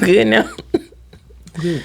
good now? Good.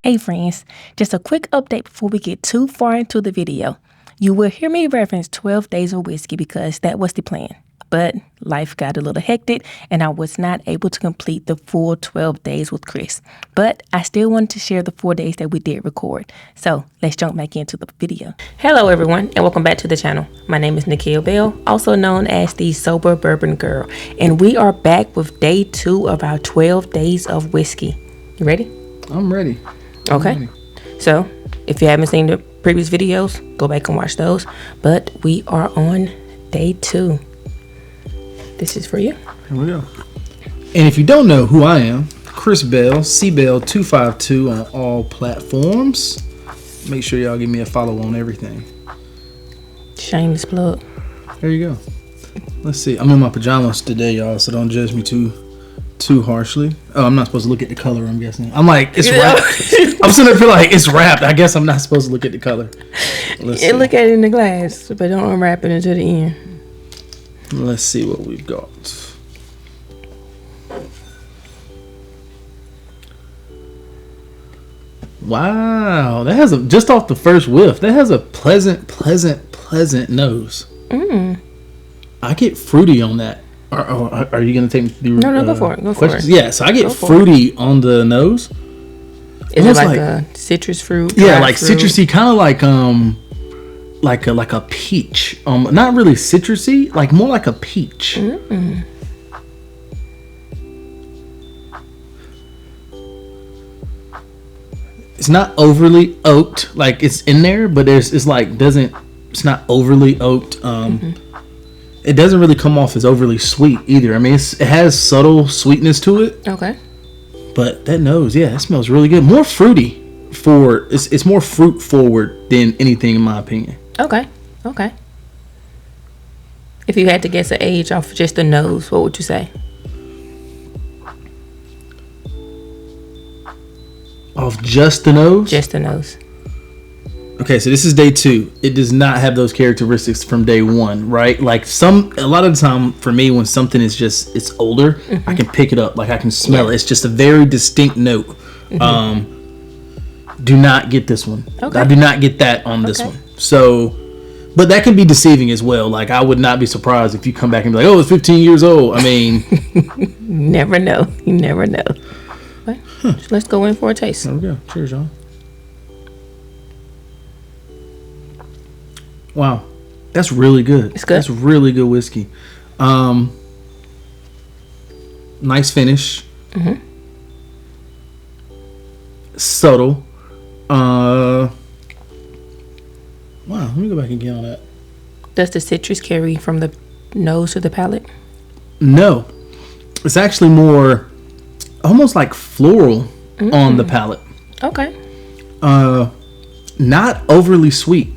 Hey friends, just a quick update before we get too far into the video. You will hear me reference 12 days of whiskey because that was the plan. But life got a little hectic and I was not able to complete the full 12 days with Chris. But I still wanted to share the 4 days that we did record. So let's jump back into the video. Hello everyone and welcome back to the channel. My name is Nikhil Bell, also known as the Sober Bourbon Girl. And we are back with day 2 of our 12 days of whiskey. You ready? I'm ready. Okay. So if you haven't seen the previous videos, go back and watch those. But we are on day 2. This is for you. Here we go. And if you don't know who I am, Chris Bell, CBell252 on all platforms. Make sure y'all give me a follow on everything. Shameless plug. There you go. Let's see. I'm in my pajamas today, y'all, so don't judge me too harshly. Oh, I'm not supposed to look at the color, I'm guessing. I'm like, it's wrapped. I'm sitting there feel like it's wrapped. I guess I'm not supposed to look at the color. Let's see. Look at it in the glass, but don't unwrap it until the end. Let's see what we've got. Wow, that has just off the first whiff, that has a pleasant nose. I get fruity on that. Are you gonna take the No, go for it. Go questions? for it. Yeah, so I get fruity on the nose. Is it like a citrus fruit? Yeah, like fruit? citrusy, kind of like a peach. Not really citrusy, like more like a peach. It's not overly oaked, like it's in there, but it's not overly oaked. It doesn't really come off as overly sweet either. I mean, it has subtle sweetness to it. Okay. But that nose, yeah, it smells really good. More fruity it's more fruit forward than anything in my opinion. Okay. If you had to guess an age off just the nose, what would you say? Off just the nose? Just the nose. Okay, so this is day 2. It does not have those characteristics from day 1, right? Like a lot of the time for me, when something is it's older, I can pick it up, like I can smell it. It's just a very distinct note. Do not get this one. Okay. I do not get that on this one. So, but that can be deceiving as well. Like I would not be surprised if you come back and be like, "Oh, it's 15 years old." I mean, never know. You never know. Okay. So let's go in for a taste. There we go. Cheers, y'all. Wow, that's really good. It's good. That's really good whiskey. Nice finish. Subtle. Wow, let me go back and get on that. Does the citrus carry from the nose to the palate? No, it's actually more almost like floral on the palate. Okay. Not overly sweet.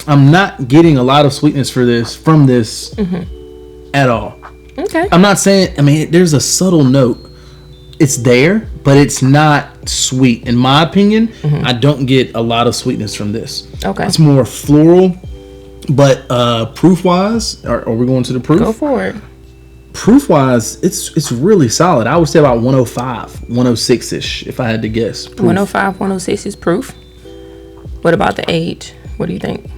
I'm not getting a lot of sweetness from this at all. Okay. I'm not saying, I mean, there's a subtle note. It's there, but it's not sweet. In my opinion, I don't get a lot of sweetness from this. Okay. It's more floral, but proof-wise, are we going to the proof? Go for it. Proof-wise, it's really solid. I would say about 105, 106-ish, if I had to guess. Proof. 105, 106 is proof. What about the age? What do you think?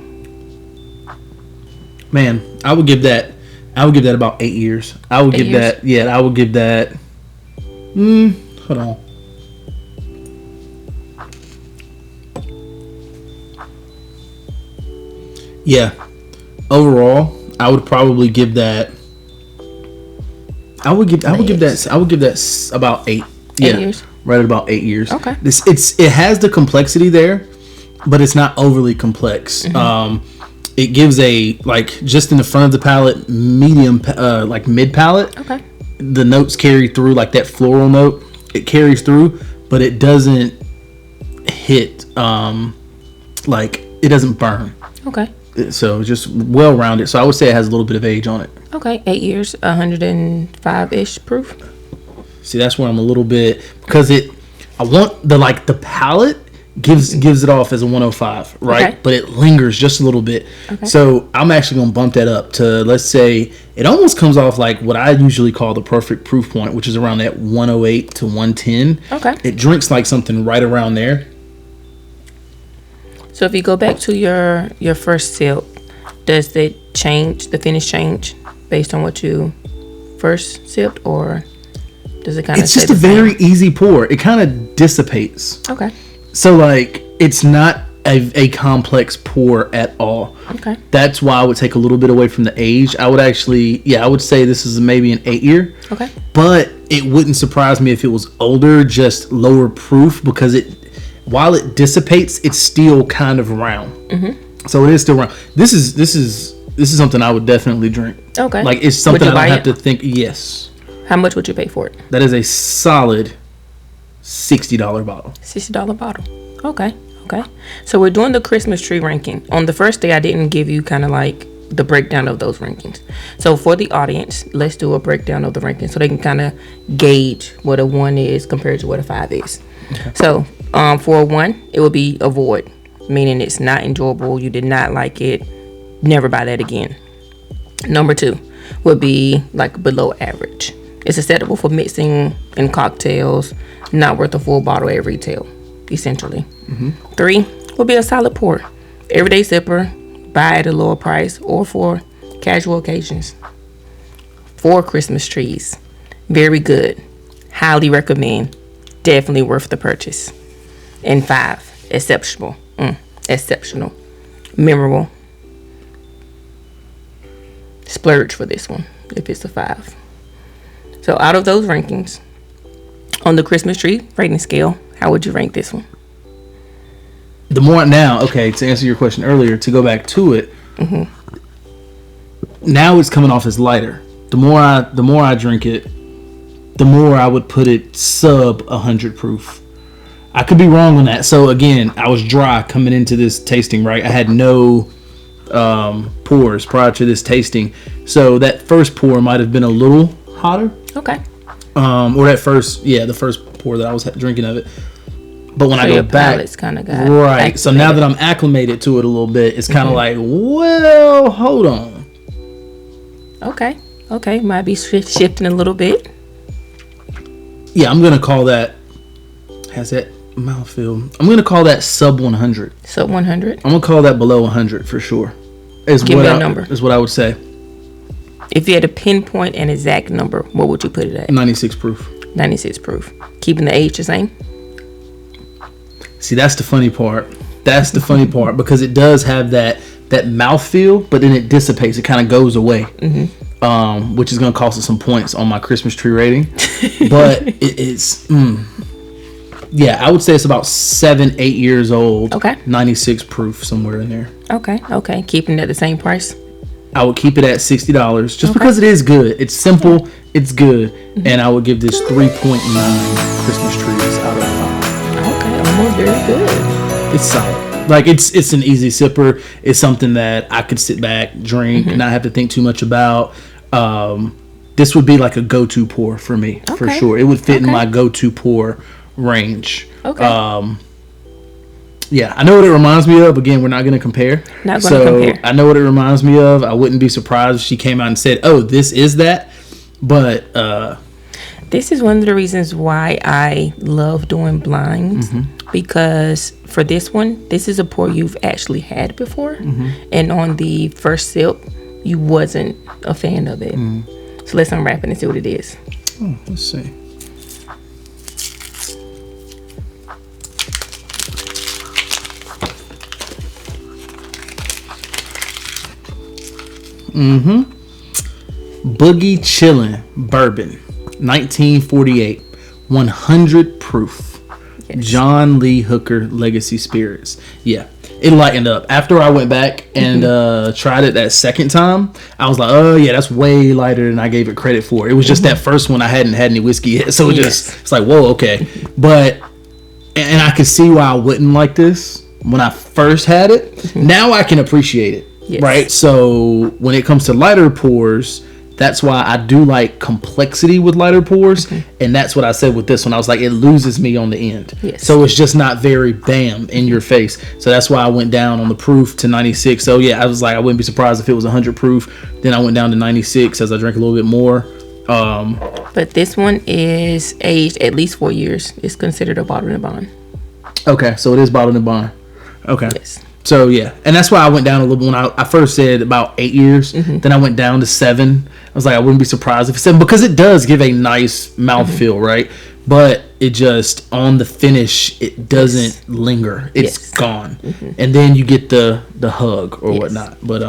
Man, I would give that about 8 years. I would give that. Hold on. Yeah. Overall, I would probably give that. I would give that about 8. 8 years. Right at about 8 years. Okay. It has the complexity there, but it's not overly complex. It gives a, like, just in the front of the palate, medium, like mid palate. Okay. The notes carry through, like that floral note. It carries through, but it doesn't hit, like, it doesn't burn. Okay. So just well rounded. So I would say it has a little bit of age on it. Okay, 8 years, 105-ish proof. See, that's where I'm a little bit, because I want the palate gives it off as a 105, right? Okay. But it lingers just a little bit. Okay. So I'm actually gonna bump that up to, let's say, it almost comes off like what I usually call the perfect proof point, which is around that 108 to 110. Okay. It drinks like something right around there. So if you go back to your first sip, does the finish change based on what you first sipped, or does it kind of? It's just a very easy pour. It kind of dissipates. Okay. So like, it's not a complex pour at all. Okay. That's why I would take a little bit away from the age. I would actually, I would say this is maybe an 8-year. Okay. But it wouldn't surprise me if it was older, just lower proof, because while it dissipates, it's still kind of round. Mm-hmm. So it is still round. This is something I would definitely drink. Okay. Like, it's something I don't have to think. Yes. How much would you pay for it? That is a solid $60 bottle. $60 bottle. Okay. Okay. So we're doing the Christmas tree ranking. On the first day, I didn't give you kind of like the breakdown of those rankings. So for the audience, let's do a breakdown of the rankings so they can kind of gauge what a 1 is compared to what a 5 is. Okay. So for a 1, it would be avoid, meaning it's not enjoyable. You did not like it. Never buy that again. Number 2 would be like below average. It's acceptable for mixing in cocktails, not worth a full bottle at retail, essentially. Mm-hmm. 3 would be a solid pour. Everyday sipper, buy at a lower price, or for casual occasions. 4, Christmas trees. Very good. Highly recommend. Definitely worth the purchase. And 5, exceptional. Exceptional. Memorable. Splurge for this one if it's a 5. So out of those rankings, on the Christmas tree rating scale, how would you rank this one? The more now, okay, to answer your question earlier, to go back to it, mm-hmm. Now it's coming off as lighter. The more I drink it, the more I would put it sub 100 proof. I could be wrong on that. So again, I was dry coming into this tasting, right? I had no pours prior to this tasting, so that first pour might have been a little hotter. Okay. Or the first pour that I was drinking of it. But when I go back, it's kind of got right. activated. So now that I'm acclimated to it a little bit, it's kind of like, well, hold on. Okay. Might be shifting a little bit. Yeah, I'm gonna call that. Has that mouthfeel? I'm gonna call that sub 100. Sub 100. I'm gonna call that below 100 for sure. Give me a number. Is what I would say. If you had to pinpoint an exact number, what would you put it at? 96 proof. 96 proof. Keeping the age the same? See, that's the funny part. Because it does have that mouthfeel, but then it dissipates. It kind of goes away, which is going to cost us some points on my Christmas tree rating. But it's, I would say it's about 7-8 years old. Okay. 96 proof, somewhere in there. Okay. Keeping it at the same price? I would keep it at $60 just because it is good. It's simple. It's good. And I would give this 3.9 Christmas trees out of 5. Okay. Almost very good. It's solid. Like, it's an easy sipper. It's something that I could sit back, drink, and not have to think too much about. This would be like a go-to pour for me, for sure. It would fit in my go-to pour range. Okay. Yeah, I know what it reminds me of. Again, we're not going to compare. Not going to compare. I know what it reminds me of. I wouldn't be surprised if she came out and said, oh, this is that. But this is one of the reasons why I love doing blinds, because for this one, this is a pour you've actually had before. And on the first sip, you wasn't a fan of it. So let's unwrap it and see what it is. Oh, let's see. Boogie Chillin' Bourbon, 1948, 100 proof. Yes. John Lee Hooker Legacy Spirits. Yeah, it lightened up. After I went back and tried it that second time, I was like, oh yeah, that's way lighter than I gave it credit for. It was just that first one I hadn't had any whiskey yet, so it's like, whoa, okay. But, and I could see why I wouldn't like this when I first had it. Now I can appreciate it. Yes. Right. So when it comes to lighter pours, That's why I do like complexity with lighter pours, and that's what I said with this one. I was like, it loses me on the end. Yes. So it's just not very bam in your face. So that's why I went down on the proof to 96. So yeah, I was like, I wouldn't be surprised if it was 100 proof. Then I went down to 96 as I drank a little bit more. But this one is aged at least 4 years. It's considered a bottled and bond. Okay, so it is bottled and bond. Okay. Yes. So yeah, and that's why I went down a little bit when I first said about 8 years. Then I went down to 7. I was like, I wouldn't be surprised if it's 7 because it does give a nice mouthfeel, right? But it just on the finish, it doesn't linger. It's gone, and then you get the hug or whatnot. But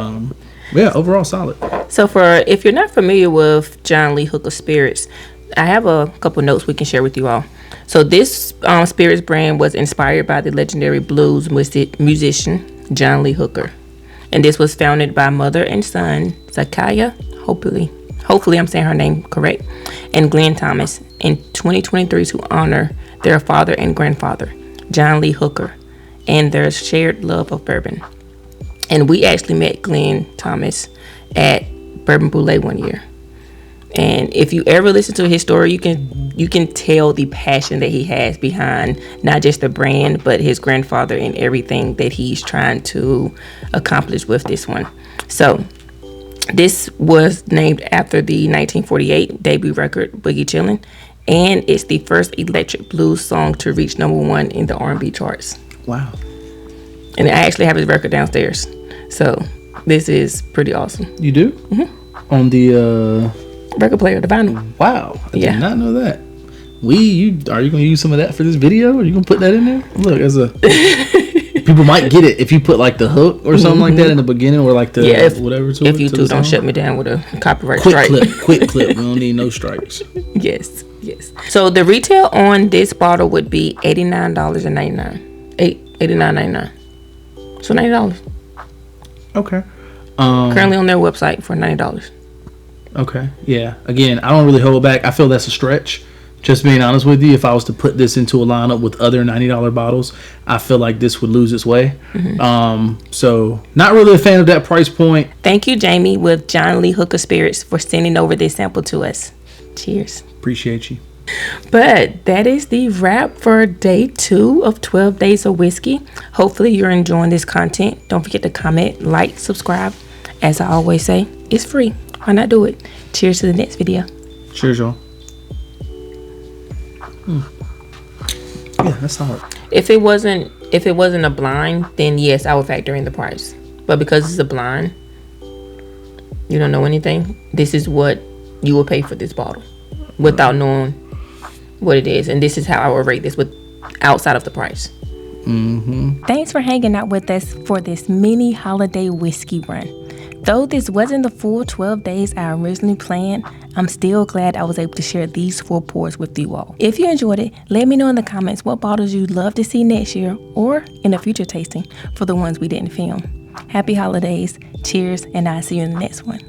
yeah, overall solid. So if you're not familiar with John Lee Hooker Spirits, I have a couple notes we can share with you all. So this spirits brand was inspired by the legendary blues musician John Lee Hooker, and this was founded by mother and son Zakaya, hopefully I'm saying her name correct, and Glenn Thomas in 2023 to honor their father and grandfather, John Lee Hooker, and their shared love of bourbon. And we actually met Glenn Thomas at Bourbon Boulay one year. And if you ever listen to his story, you can tell the passion that he has behind not just the brand, but his grandfather and everything that he's trying to accomplish with this one. So this was named after the 1948 debut record, Boogie Chillin', and it's the first electric blues song to reach #1 in the R&B charts. Wow. And I actually have his record downstairs. So this is pretty awesome. You do? Mm-hmm. On the record player, the vinyl. Wow. I did not know that. Are you going to use some of that for this video? Are you going to put that in there? Look, as a people might get it if you put like the hook or something like that in the beginning, or like the whatever. If YouTube don't shut me down with a copyright strike. Quick clip. We don't need no strikes. Yes. So the retail on this bottle would be $89.99. $89.99. So $90. Okay. Currently on their website for $90. Okay. Yeah. Again, I don't really hold back. I feel that's a stretch. Just being honest with you, if I was to put this into a lineup with other $90 bottles, I feel like this would lose its way. So not really a fan of that price point. Thank you, Jamie, with John Lee Hooker Spirits, for sending over this sample to us. Cheers. Appreciate you. But that is the wrap for day 2 of 12 Days of Whiskey. Hopefully you're enjoying this content. Don't forget to comment, like, subscribe. As I always say, it's free. Why not do it? Cheers to the next video. Cheers, y'all. Yeah, that's solid. If it wasn't a blind, then yes, I would factor in the price. But because it's a blind, you don't know anything. This is what you will pay for this bottle without knowing what it is. And this is how I would rate this with outside of the price. Thanks for hanging out with us for this mini holiday whiskey run. Though this wasn't the full 12 days I originally planned, I'm still glad I was able to share these 4 pours with you all. If you enjoyed it, let me know in the comments what bottles you'd love to see next year or in a future tasting for the ones we didn't film. Happy holidays, cheers, and I'll see you in the next one.